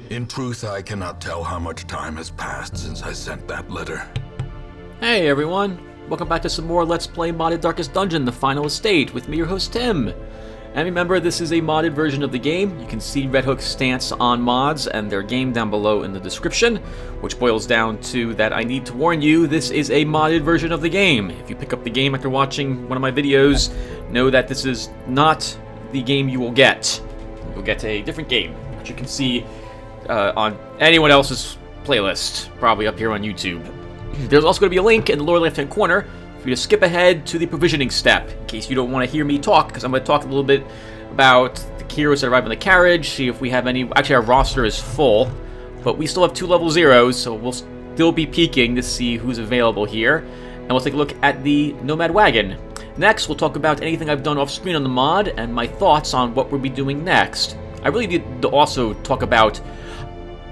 In truth, I cannot tell how much time has passed since I sent that letter. Hey everyone, welcome back to some more Let's Play Modded Darkest Dungeon, the final estate, with me, your host Tim. And remember, this is a modded version of the game. You can see Red Hook's stance on mods and their game down below in the description, which boils down to that I need to warn you, this is a modded version of the game. If you pick up the game after watching one of my videos, know that this is not the game you will get. You'll get a different game, which you can see on anyone else's playlist, probably up here on YouTube. There's also going to be a link in the lower left-hand corner for you to skip ahead to the provisioning step, in case you don't want to hear me talk, because I'm going to talk a little bit about the heroes that arrive in the carriage, see if we have any. Actually, our roster is full, but we still have 2 level 0s, so we'll still be peeking to see who's available here. And we'll take a look at the Nomad Wagon. Next, we'll talk about anything I've done off-screen on the mod, and my thoughts on what we'll be doing next. I really need to also talk about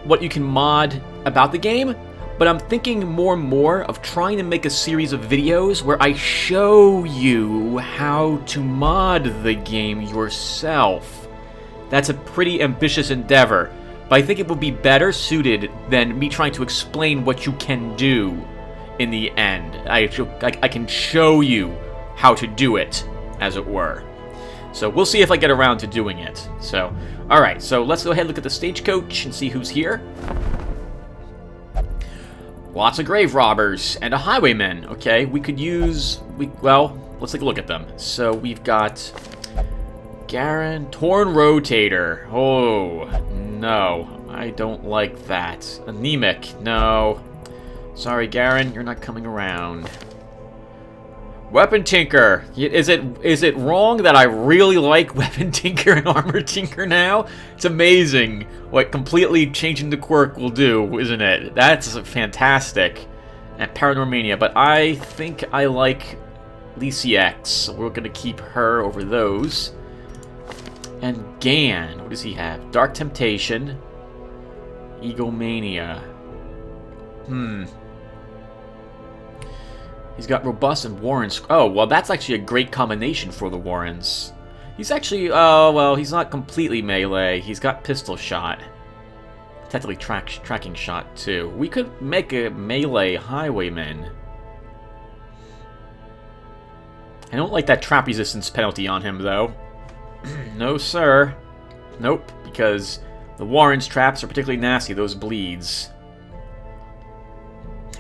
what you can mod about the game, but I'm thinking more and more of trying to make a series of videos where I show you how to mod the game yourself. That's a pretty ambitious endeavor, but I think it would be better suited than me trying to explain what you can do in the end. I can show you how to do it, as it were. So we'll see if I get around to doing it. So, alright, so let's go ahead and look at the stagecoach and see who's here. Lots of grave robbers and a highwayman. Okay, we could use... well, let's take a look at them. So we've got Garen, Torn Rotator. Oh, no. I don't like that. Anemic. No. Sorry, Garen, you're not coming around. Weapon Tinker. Is it wrong that I really like Weapon Tinker and Armor Tinker now? It's amazing what completely changing the quirk will do, isn't it? That's fantastic. And Paranormania, but I think I like Lysiax, so we're going to keep her over those. And Gan, what does he have? Dark Temptation, Egomania. He's got Robust and Warrens. Oh, well, that's actually a great combination for the Warrens. He's actually, well, he's not completely melee. He's got Pistol Shot. Technically Tracking Shot, too. We could make a melee Highwayman. I don't like that trap resistance penalty on him, though. No, sir. Nope, because the Warrens' traps are particularly nasty. Those bleeds.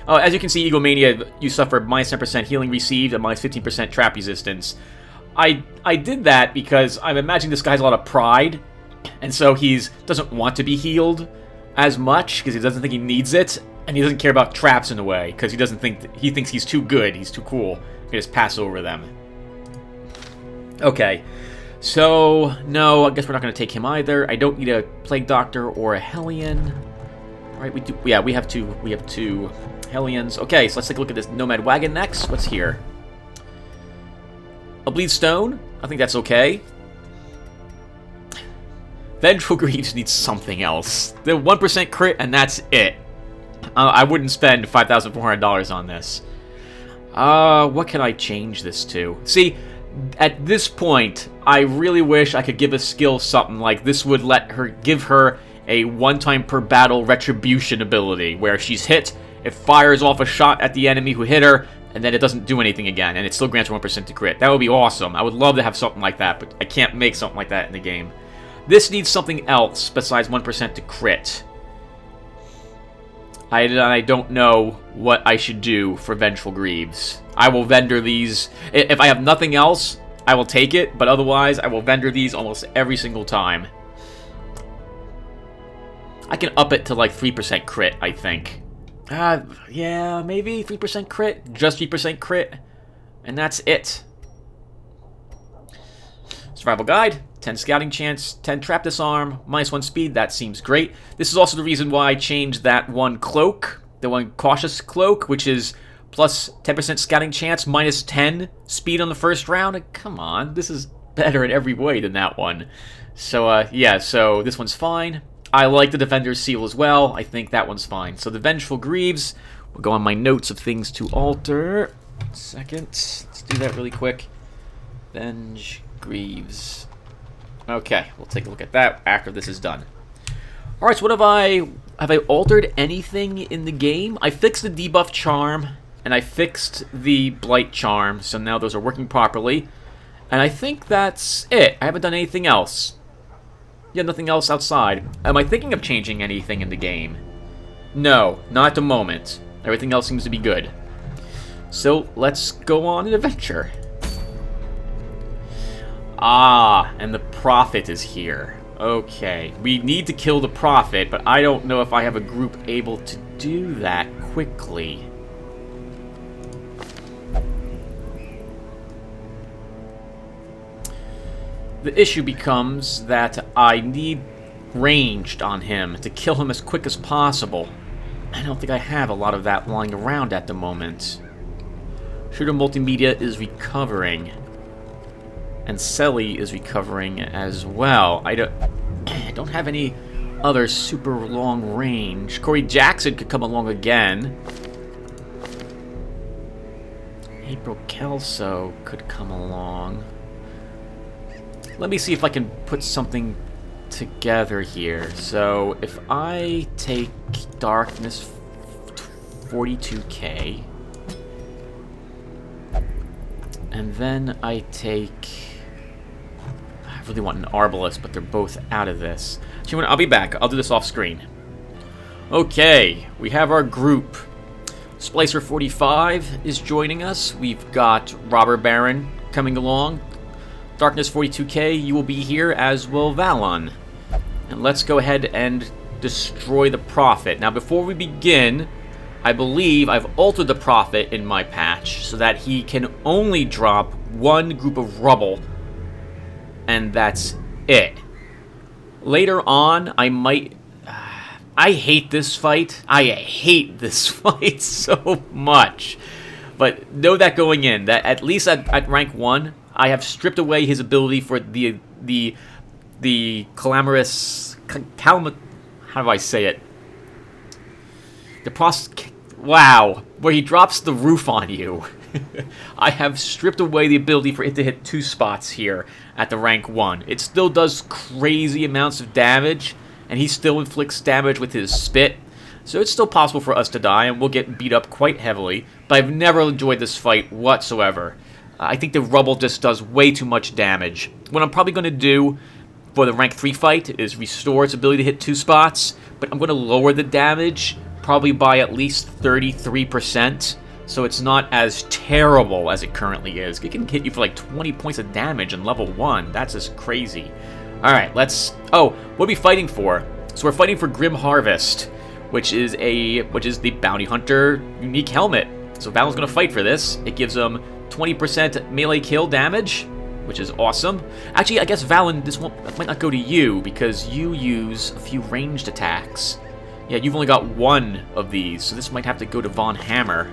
Oh, as you can see, Egomania, you suffer minus 10% healing received and minus 15% trap resistance. I did that because I'm imagining this guy has a lot of pride, and so he doesn't want to be healed as much because he doesn't think he needs it, and he doesn't care about traps in a way because he doesn't think he thinks he's too good, he's too cool. He can just pass over them. Okay, so no, I guess we're not going to take him either. I don't need a Plague Doctor or a Hellion. All right, we do. Yeah, we have two. We have 2 Hellions. Okay, so let's take a look at this Nomad Wagon next. What's here? A Bleed Stone. I think that's okay. Vengeful Greaves needs something else. The 1% crit, and that's it. I wouldn't spend $5,400 on this. What can I change this to? See, at this point, I really wish I could give a skill something like this would give her a one-time per battle retribution ability, where she's hit, it fires off a shot at the enemy who hit her, and then it doesn't do anything again, and it still grants her 1% to crit. That would be awesome. I would love to have something like that, but I can't make something like that in the game. This needs something else besides 1% to crit. I don't know what I should do for Vengeful Greaves. I will vendor these. If I have nothing else, I will take it, but otherwise, I will vendor these almost every single time. I can up it to like 3% crit, I think. Yeah, maybe 3% crit, just 3% crit, and that's it. Survival Guide, 10 Scouting Chance, 10 Trap Disarm, minus 1 Speed, that seems great. This is also the reason why I changed that one cloak, the one Cautious Cloak, which is plus 10% Scouting Chance, minus 10 Speed on the first round. Come on, this is better in every way than that one. So, yeah, so this one's fine. I like the Defender's Seal as well. I think that one's fine. So the Vengeful Greaves, we'll go on my notes of things to alter. Second, let's do that really quick. Venge Greaves. Okay, we'll take a look at that after this is done. Alright, so what have I altered anything in the game? I fixed the debuff charm, and I fixed the blight charm, so now those are working properly. And I think that's it. I haven't done anything else. Yeah, nothing else outside. Am I thinking of changing anything in the game? No, not at the moment. Everything else seems to be good. So, let's go on an adventure. Ah, and the Prophet is here. Okay, we need to kill the Prophet, but I don't know if I have a group able to do that quickly. The issue becomes that I need ranged on him to kill him as quick as possible. I don't think I have a lot of that lying around at the moment. Shooter Multimedia is recovering. And Selly is recovering as well. I don't have any other super long range. Corey Jackson could come along again. April Kelso could come along. Let me see if I can put something together here. So, if I take Darkness 42k, and then I take... I really want an Arbalest, but they're both out of this. So I'll be back. I'll do this off screen. Okay, we have our group. Splicer 45 is joining us. We've got Robber Baron coming along. Darkness 42k, you will be here, as will Valon. And let's go ahead and destroy the Prophet. Now, before we begin, I believe I've altered the Prophet in my patch so that he can only drop one group of rubble, and that's it. Later on, I might... I hate this fight. I hate this fight so much. But know that going in, that at least at rank 1, I have stripped away his ability for the calamitous... how do I say it? Wow, where he drops the roof on you. I have stripped away the ability for it to hit 2 spots here at the rank 1. It still does crazy amounts of damage, and he still inflicts damage with his spit. So it's still possible for us to die, and we'll get beat up quite heavily. But I've never enjoyed this fight whatsoever. I think the rubble just does way too much damage. What I'm probably going to do for the rank 3 fight is restore its ability to hit 2 spots, but I'm going to lower the damage probably by at least 33%, so it's not as terrible as it currently is. It can hit you for like 20 points of damage in level 1. That's just crazy. Alright, let's... Oh, what are we fighting for? So we're fighting for Grim Harvest, which is the Bounty Hunter unique helmet. So Valon's going to fight for this. It gives him 20% melee kill damage, which is awesome. Actually, I guess Valon, this might not go to you, because you use a few ranged attacks. Yeah, you've only got 1 of these, so this might have to go to Von Hammer,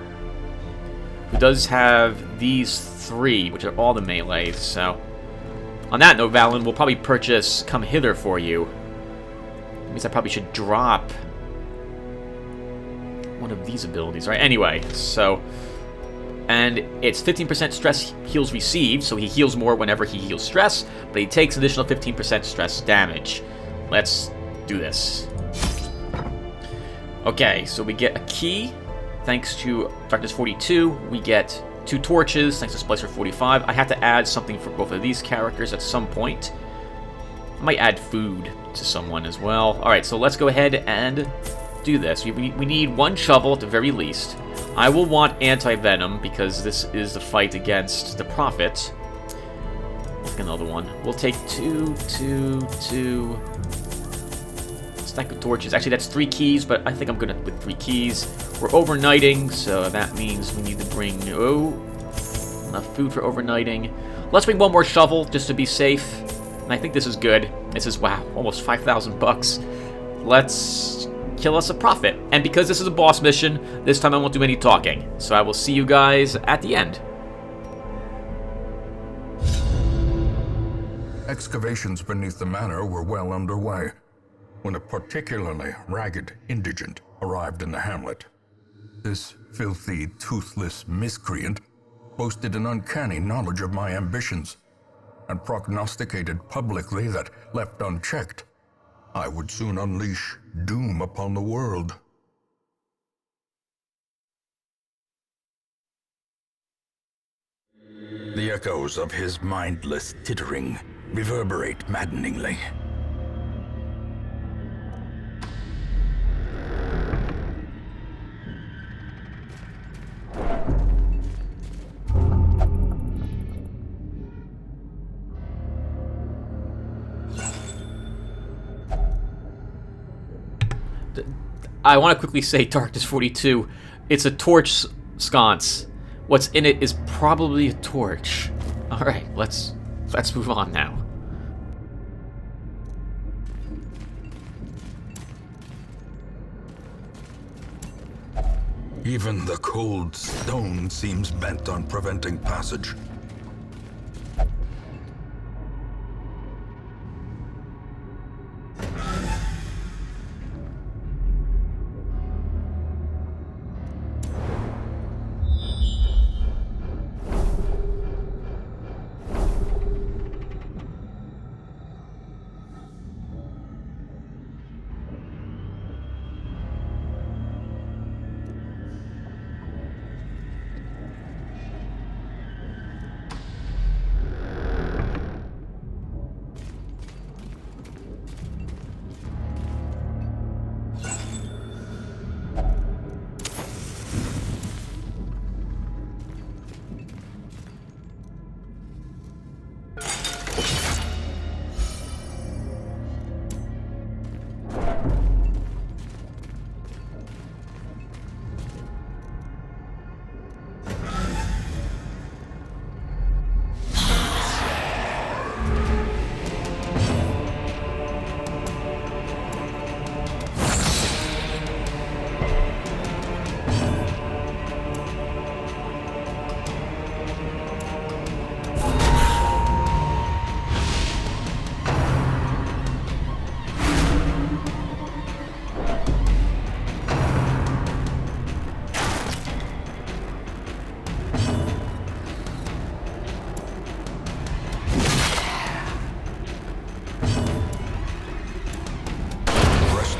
who does have these 3, which are all the melees, so... On that note, Valon, we'll probably purchase Come Hither for you. That means I probably should drop one of these abilities, right? Anyway, so... And it's 15% stress heals received, so he heals more whenever he heals stress, but he takes additional 15% stress damage. Let's do this. Okay, so we get a key, thanks to Darkness 42. We get 2 torches, thanks to Splicer 45. I have to add something for both of these characters at some point. I might add food to someone as well. Alright, so let's go ahead and do this. We need 1 shovel at the very least. I will want anti-venom because this is the fight against the Prophet. Like another one. We'll take 2 stack of torches. Actually, that's 3 keys, but I think I'm good with 3 keys. We're overnighting, so that means we need to bring enough food for overnighting. Let's bring 1 more shovel just to be safe. And I think this is good. This is, wow, almost 5,000 bucks. Let's kill us a Prophet. And because this is a boss mission, this time I won't do any talking. So I will see you guys at the end. Excavations beneath the manor were well underway when a particularly ragged indigent arrived in the hamlet. This filthy, toothless miscreant boasted an uncanny knowledge of my ambitions and prognosticated publicly that, left unchecked, I would soon unleash doom upon the world. The echoes of his mindless tittering reverberate maddeningly. I want to quickly say Darkness 42. It's a torch sconce. What's in it is probably a torch. Alright, let's move on now. Even the cold stone seems bent on preventing passage.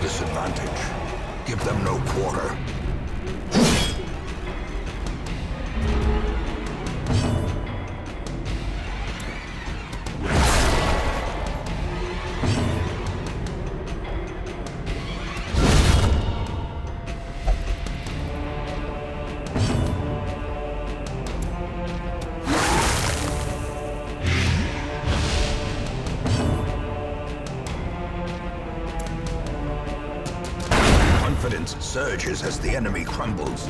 Disadvantage. Give them no quarter. Confidence surges as the enemy crumbles.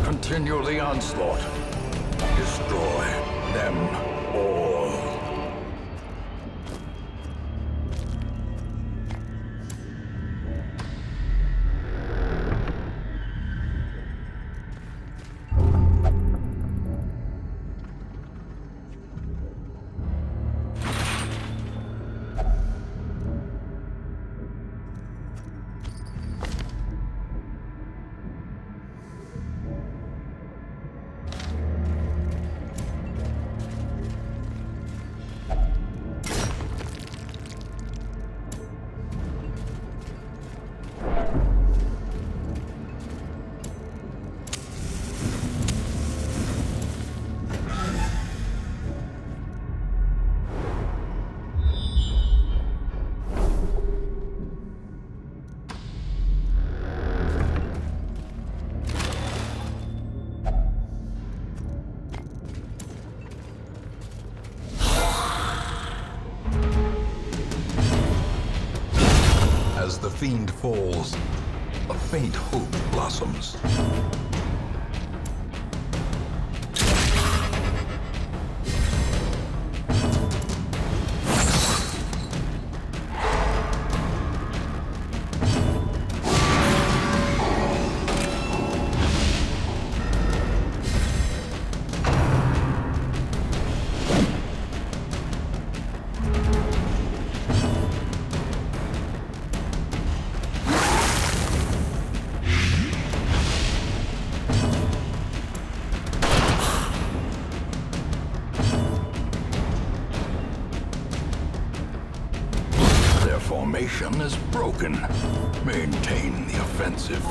Continue the onslaught. Destroy them all. As the fiend falls, a faint hope blossoms. Formation is broken. Maintain the offensive.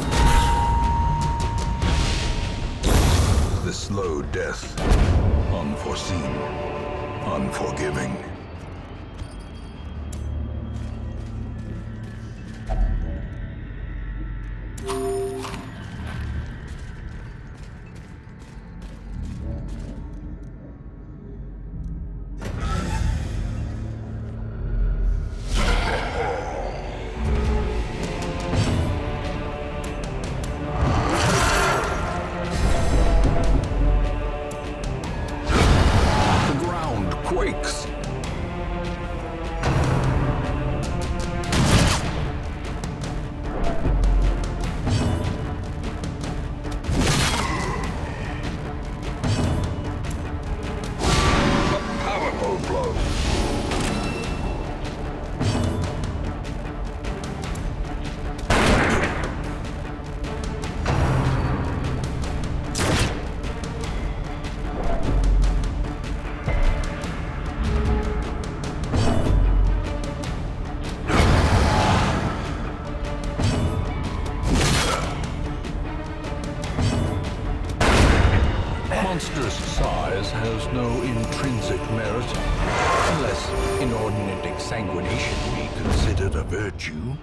The slow death. Unforeseen. Unforgiving. Quakes. A powerful blow. Monstrous size has no intrinsic merit, unless inordinate exsanguination be considered a virtue.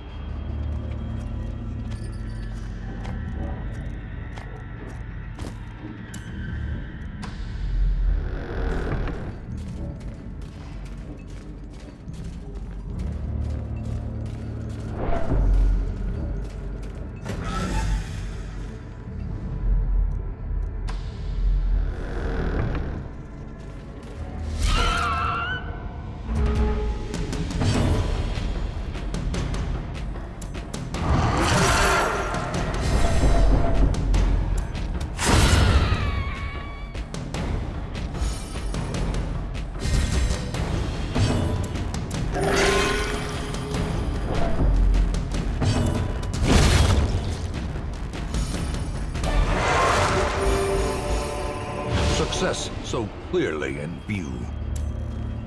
Success so clearly in view.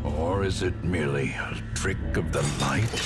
Or is it merely a trick of the light?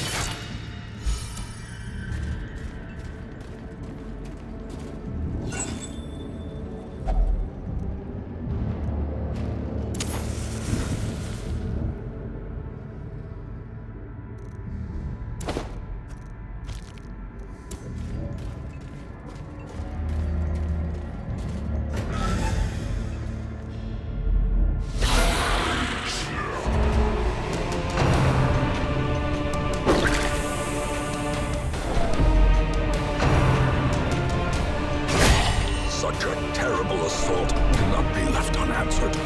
Such a terrible assault cannot be left unanswered.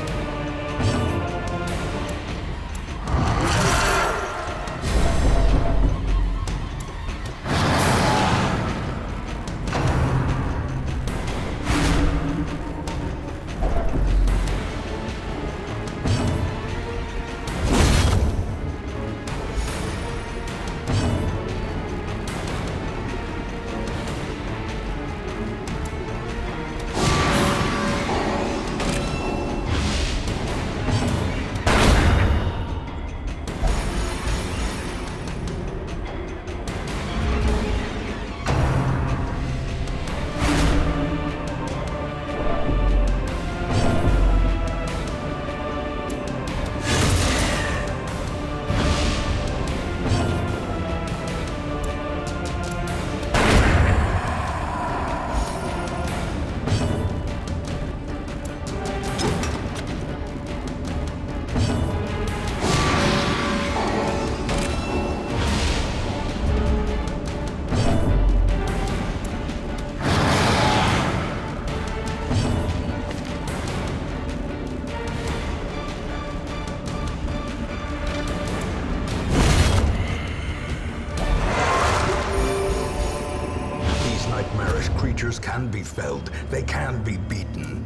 creatures can be felled. They can be beaten.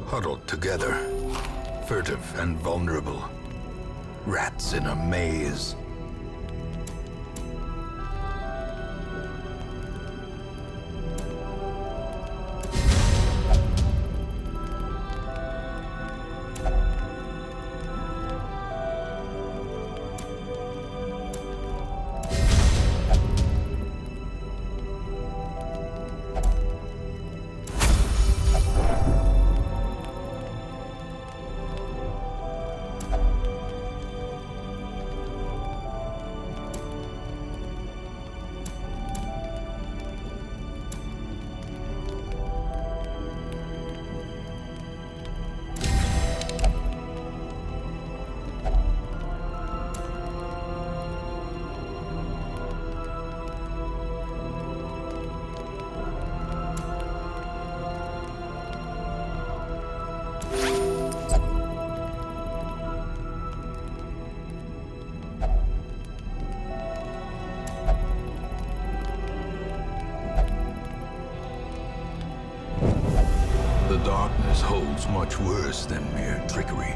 Huddled together, furtive and vulnerable. Rats in a maze. The darkness holds much worse than mere trickery.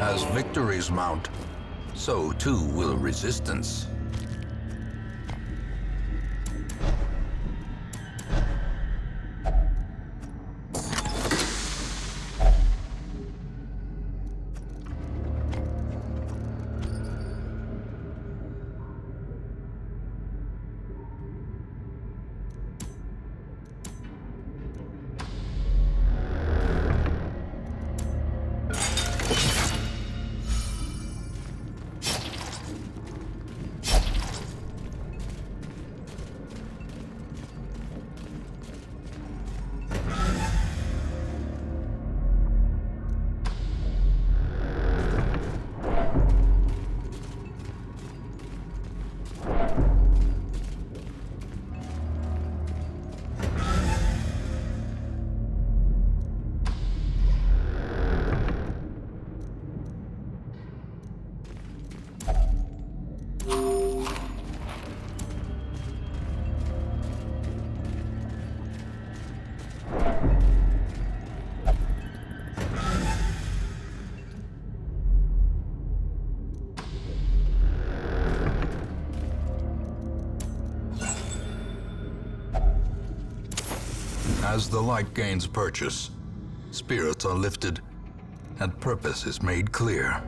As victories mount, so too will resistance. As the light gains purchase, spirits are lifted, and purpose is made clear.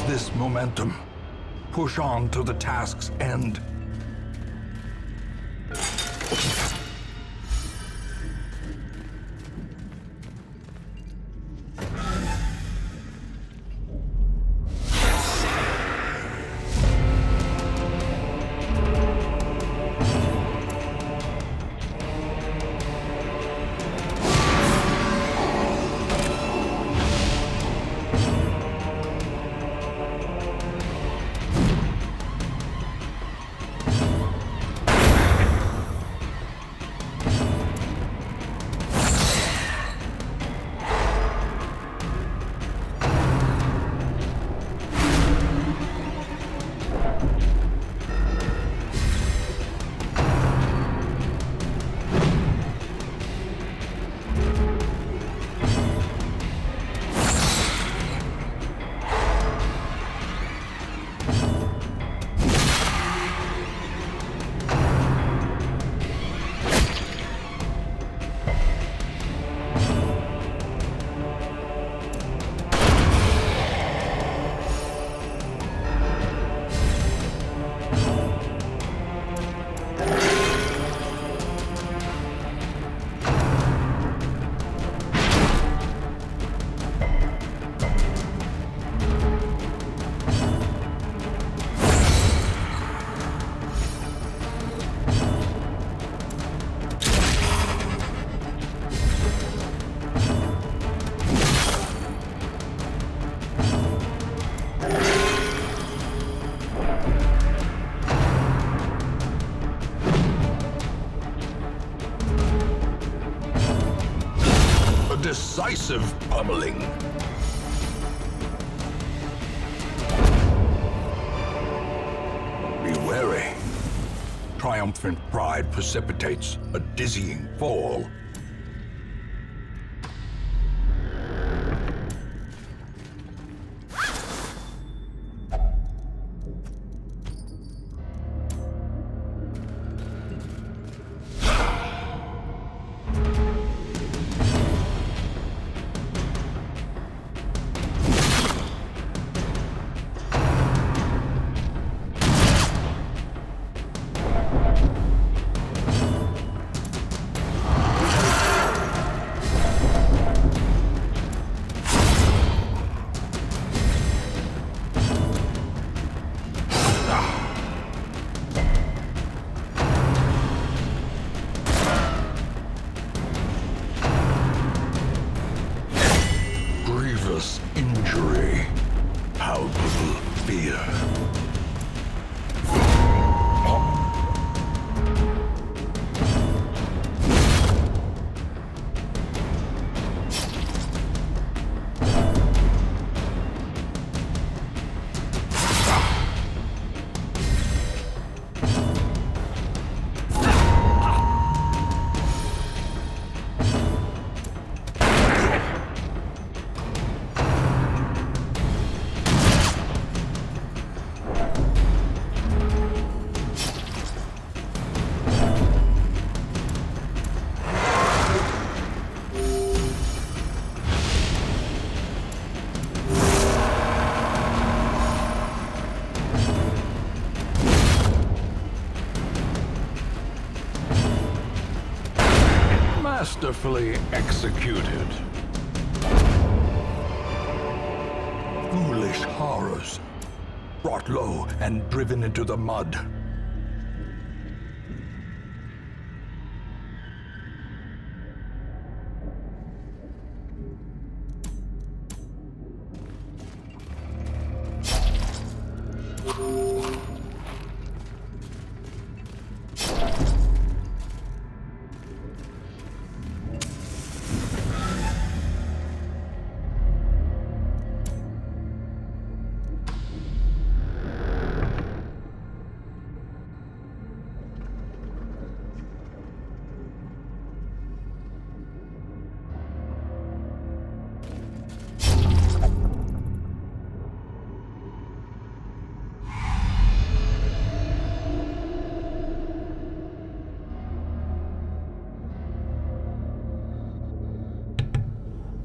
This momentum. Push on to the task's end. Decisive pummeling. Be wary. Triumphant pride precipitates a dizzying fall. Masterfully executed. Foolish horrors. Brought low and driven into the mud.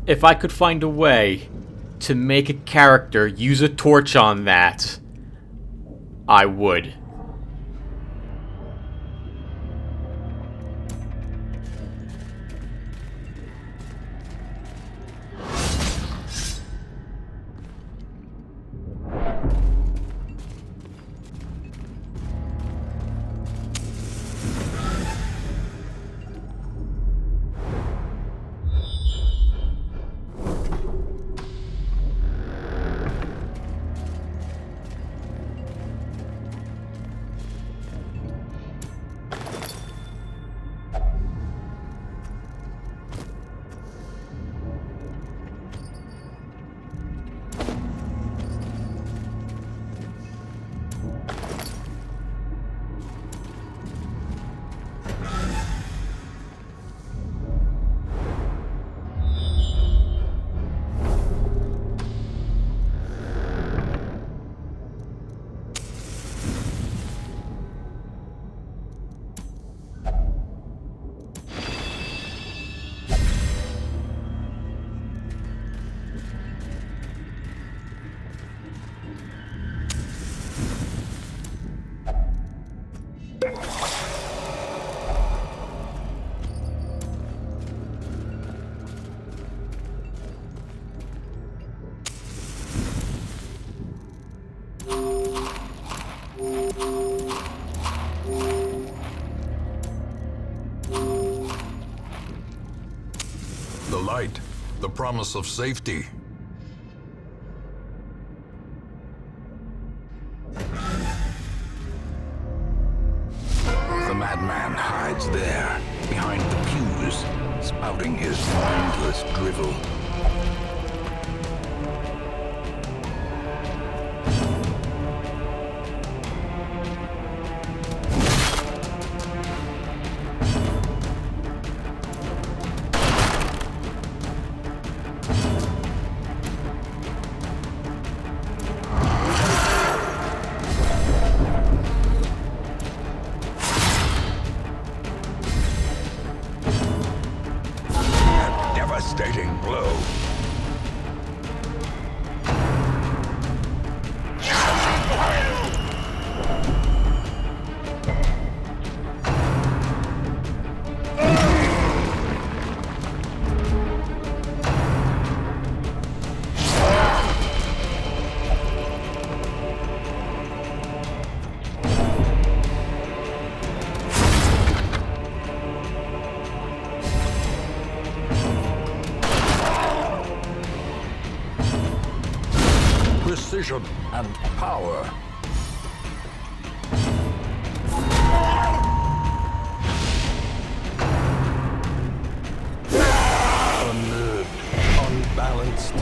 If I could find a way to make a character use a torch on that, I would. The light, the promise of safety. The madman hides there, behind the pews, spouting his mindless drivel. Devastating blow. Precision and power. Unnerved, unbalanced.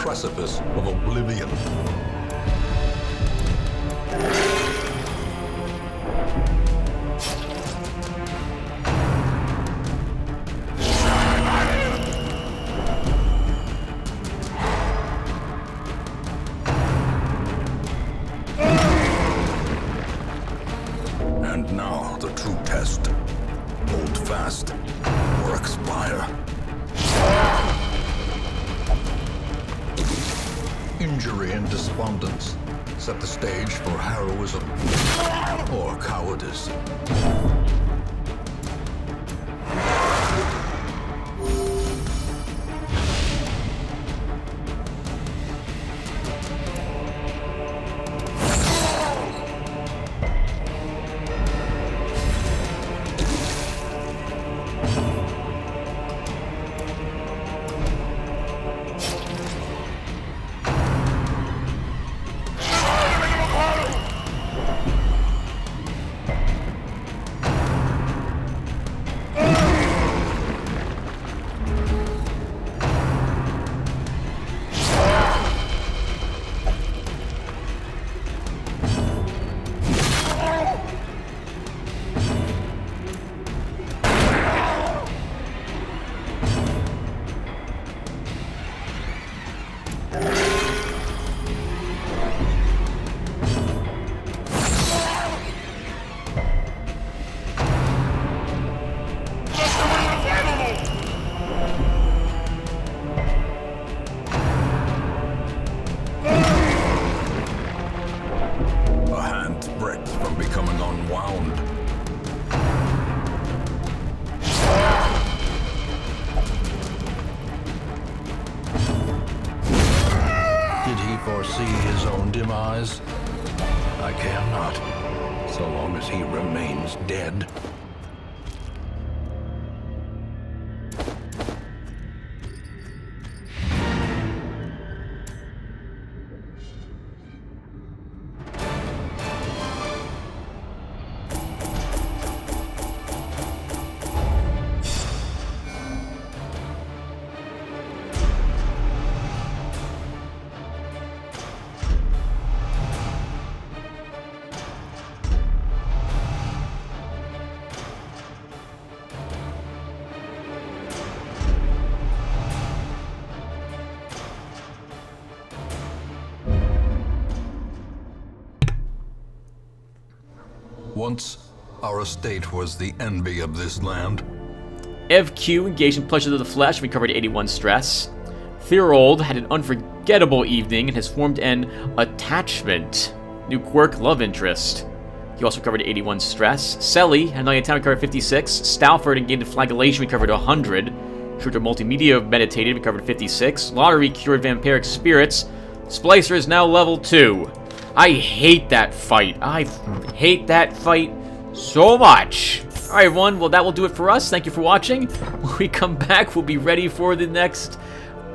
precipice of oblivion. And now the true test. Hold fast or expire. Injury and despondence set the stage for heroism or cowardice. Foresee his own demise? I care not, so long as he remains dead. Once, our estate was the envy of this land. Ev Q engaged in pleasures of the flesh, recovered 81 stress. Therold had an unforgettable evening and has formed an attachment. New quirk, love interest. He also recovered 81 stress. Selly had an attack, recovered 56. Stalford engaged in flagellation, recovered 100. Shooter Multimedia meditated, recovered 56. Lotaeri cured vampiric spirits. Splicer is now level 2. I hate that fight. I hate that fight so much. Alright everyone, well that will do it for us. Thank you for watching. When we come back, we'll be ready for the next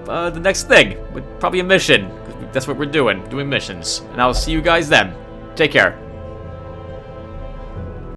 thing. Probably a mission. That's what we're doing missions. And I'll see you guys then. Take care.